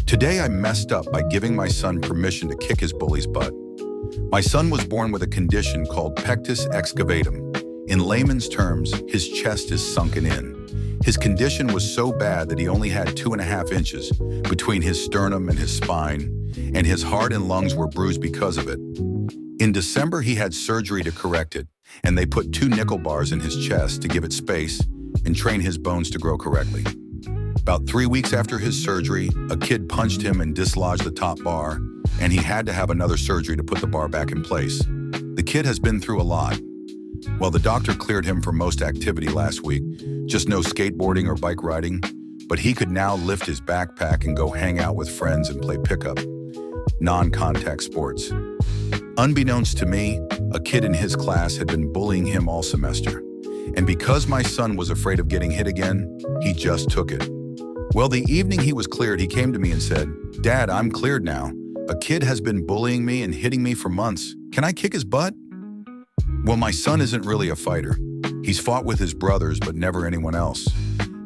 Today I messed up by giving my son permission to kick his bully's butt. My son was born with a condition called pectus excavatum. In layman's terms, his chest is sunken in. His condition was so bad that he only had 2.5 inches between his sternum and his spine, and his heart and lungs were bruised because of it. In December, he had surgery to correct it, and they put 2 nickel bars in his chest to give it space and train his bones to grow correctly. About 3 weeks after his surgery, a kid punched him and dislodged the top bar, and he had to have another surgery to put the bar back in place. The kid has been through a lot. Well, the doctor cleared him for most activity last week, just no skateboarding or bike riding, but he could now lift his backpack and go hang out with friends and play pickup, non-contact sports. Unbeknownst to me, a kid in his class had been bullying him all semester. And because my son was afraid of getting hit again, he just took it. Well, the evening he was cleared, he came to me and said, "Dad, I'm cleared now. A kid has been bullying me and hitting me for months. Can I kick his butt?" Well, my son isn't really a fighter. He's fought with his brothers, but never anyone else.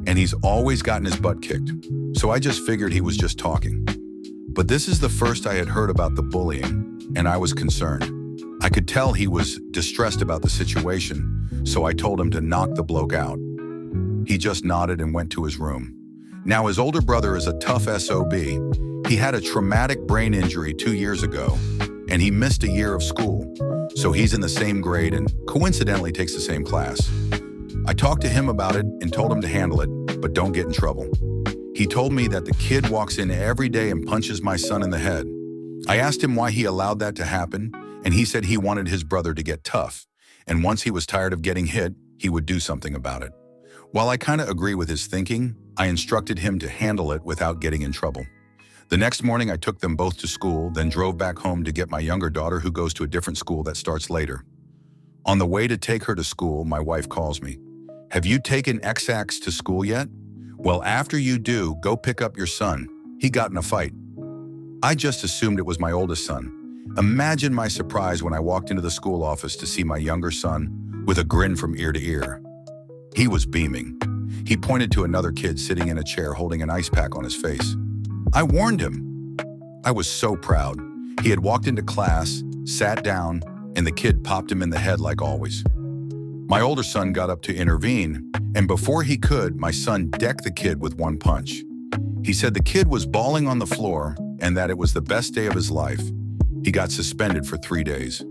And he's always gotten his butt kicked. So I just figured he was just talking. But this is the first I had heard about the bullying, and I was concerned. I could tell he was distressed about the situation, so I told him to knock the bloke out. He just nodded and went to his room. Now, his older brother is a tough SOB. He had a traumatic brain injury 2 years ago, and he missed a year of school. So he's in the same grade and coincidentally takes the same class. I talked to him about it and told him to handle it, but don't get in trouble. He told me that the kid walks in every day and punches my son in the head. I asked him why he allowed that to happen, and he said he wanted his brother to get tough, and once he was tired of getting hit, he would do something about it. While I kind of agree with his thinking, I instructed him to handle it without getting in trouble. The next morning, I took them both to school, then drove back home to get my younger daughter, who goes to a different school that starts later. On the way to take her to school, my wife calls me. "Have you taken X-Ax to school yet? Well, after you do, go pick up your son. He got in a fight." I just assumed it was my oldest son. Imagine my surprise when I walked into the school office to see my younger son with a grin from ear to ear. He was beaming. He pointed to another kid sitting in a chair holding an ice pack on his face. I warned him. I was so proud. He had walked into class, sat down, and the kid popped him in the head like always. My older son got up to intervene, and before he could, my son decked the kid with one punch. He said the kid was bawling on the floor and that it was the best day of his life. He got suspended for 3 days.